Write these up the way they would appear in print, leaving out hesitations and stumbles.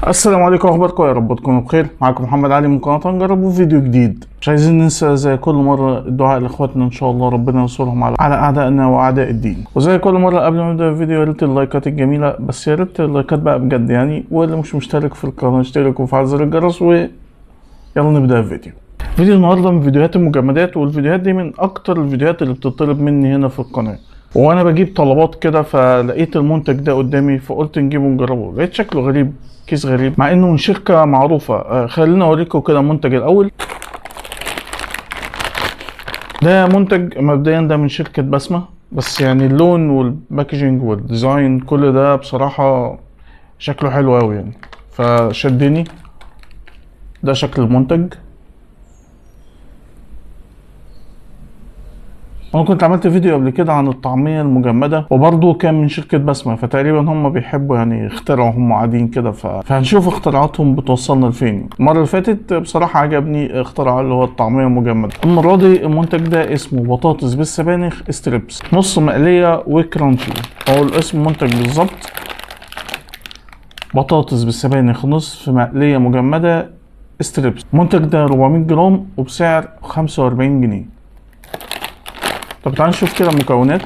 السلام عليكم، اخباركم؟ يا رب تكونوا بخير. معاكم محمد علي من قناه نجرب فيديو جديد. مش عايزين ننسى زي كل مره الدعاء لاخواتنا، ان شاء الله ربنا ينصرهم على اعدائنا واعداء الدين. وزي كل مره قبل ما نبدا الفيديو، يا ريت اللايكات الجميله، بس يا ريت اللايكات بقى بجد يعني، واللي مش مشترك في القناه اشترك وفعل زر الجرس، ويلا نبدا الفيديو. فيديو النهارده من فيديوهات المجمدات، والفيديوهات دي من اكتر الفيديوهات اللي بتطلب مني هنا في القناه. وانا بجيب طلبات كده فلقيت المنتج ده قدامي، فقلت نجيبه نجربه. لقيت شكله غريب، كيس غريب مع انه من شركه معروفه. خلينا اوريكم كده المنتج الاول. ده منتج مبدئيا ده من شركه بسمه، بس يعني اللون والباكجينج والديزاين كل ده بصراحه شكله حلو قوي يعني، فشدني. ده شكل المنتج. انا كنت عملت فيديو قبل كده عن الطعمية المجمدة، وبرضه كان من شركة بسمة، فتقريبا هم بيحبوا يعني يخترعوا هم قاعدين كده، فهنشوف اختراعاتهم بتوصلنا لفين. المرة اللي فاتت بصراحة عجبني اختراع اللي هو الطعمية المجمدة. المرة دي المنتج ده اسمه بطاطس بالسبانخ ستريبس، نص مقلية وكرانشي. هو الاسم المنتج بالظبط بطاطس بالسبانخ نصف مقلية مجمدة ستريبس. المنتج ده 400 جرام وبسعر 45 جنيه. طب تعالى نشوف كده المكونات.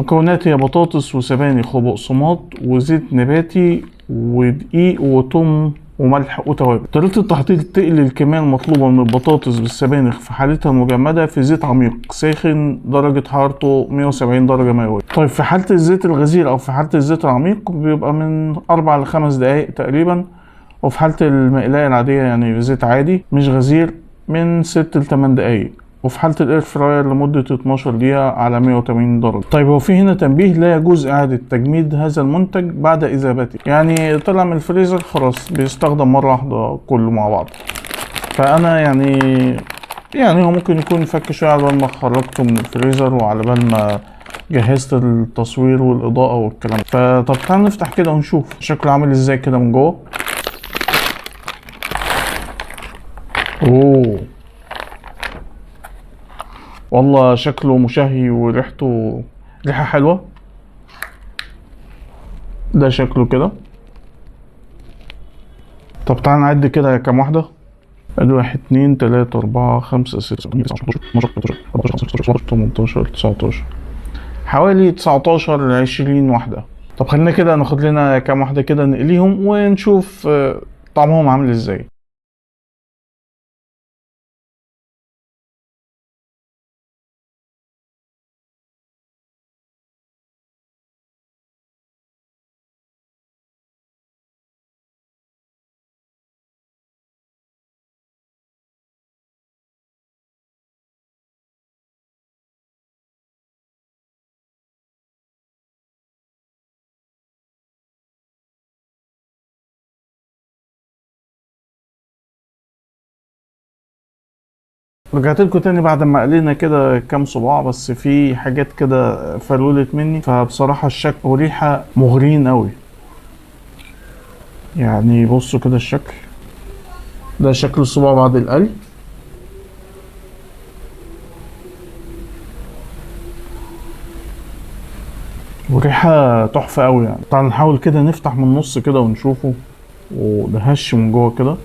مكونات هي بطاطس وسبانخ وبقسماط وزيت نباتي ودقيق وتوم وملح وتوابل. طريقة التحضير: تقلي الكمية المطلوبة من البطاطس بالسبانخ في حالتها المجمدة في زيت عميق ساخن درجة حرارته 170 درجة مئوية. طيب في حالة الزيت الغزير أو في حالة الزيت العميق بيبقى من 4 ل 5 دقايق تقريبا، وفي حالة المقلاية العادية يعني زيت عادي مش غزير من 6 ل 8 دقايق، وفي حالة الاير فراير لمدة 12 دقيقة على 180 درجة. طيب هو في هنا تنبيه: لا يجوز إعادة تجميد هذا المنتج بعد إذابته. يعني طلع من الفريزر خلاص بيستخدم مرة واحدة كله مع بعض. فأنا يعني هو ممكن يكون فك شوية على بال ما خرجته من الفريزر وعلى بال ما جهزت التصوير والإضاءة والكلام. فطب تعالى نفتح كده ونشوف شكله عامل ازاي كده من جوه. اوه والله شكله مشهي وريحته ريحة حلوة. ده شكله كده. طب تعالى نعد كده كام واحدة. ادي 1 2 3 4 5 6 7 8 9 10 11 12 13 14 18 19 حوالي 19 ل 20 واحدة. طب خلينا كده ناخد لنا كام واحدة كده نقليهم ونشوف طعمهم عامل ازاي. رجعت لكم تاني بعد ما قلينا كده كام صباع، بس في حاجات كده فلولت مني، فبصراحة الشكل وريحة مغرين قوي. يعني بصوا كده الشكل. ده شكل الصباع بعد القلي. وريحة تحفة قوي يعني. تعال نحاول كده نفتح من النص كده ونشوفه، ونهش من جوه كده.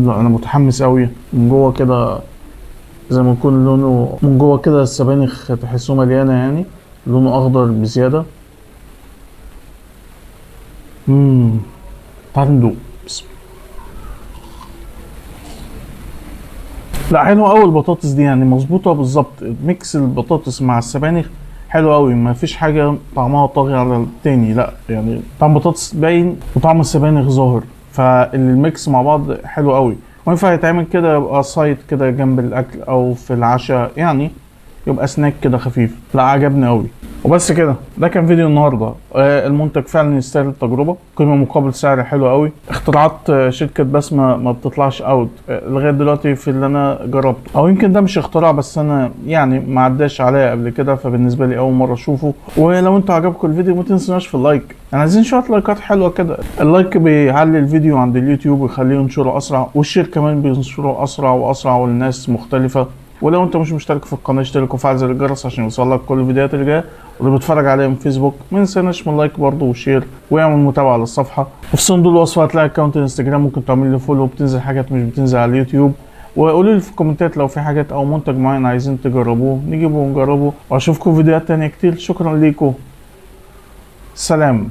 لا انا متحمس قوي من جوه كده. زي ما يكون لونه من جوه كده السبانخ تحسه مليانة يعني، لونه اخضر بزيادة. تعال ندوق. لا حلو قوي البطاطس دي، يعني مظبوطه بالظبط. ميكس البطاطس مع السبانخ حلو قوي، ما فيش حاجه طعمها طاغي على التاني، لا يعني طعم البطاطس باين وطعم السبانخ ظاهر، فالميكس مع بعض حلو قوي. وينفع يتعمل كده يبقى سايد كده جنب الاكل او في العشاء يعني، يبقى سناك كده خفيف. لا عجبني قوي. وبس كده، ده كان فيديو النهارده. المنتج فعلا يستاهل التجربه، قيمه مقابل سعر حلو قوي. اختراعات شركه بسمه ما بتطلعش اوت لغايه دلوقتي في اللي انا جربته، او يمكن ده مش اختراع بس انا يعني ما عداش عليا قبل كده، فبالنسبه لي اول مره اشوفه. ولو انتوا عجبكم الفيديو ما تنسوناش في اللايك، انا عايزين شويه لايكات حلوه كده. اللايك بيعلي الفيديو عند اليوتيوب ويخليه ينشره اسرع، والشير كمان بينشره اسرع واسرع وللناس مختلفه. ولو انت مش مشترك في القناه اشترك وفعل زر الجرس عشان يوصلك كل الفيديوهات اللي جايه. واللي بيتفرج عليا من فيسبوك ما ينساش من لايك برضه وشير ويعمل متابعه للصفحه. وفي صندوق الوصف هتلاقي اكونت الانستجرام، ممكن تعمل لي فولو، بتنزل حاجات مش بتنزل على اليوتيوب. وقولوا لي في الكومنتات لو في حاجات او منتج معين عايزين تجربوه نجيبه ونجربه. واشوفكم فيديوهات تانية كتير. شكرا ليكم، سلام.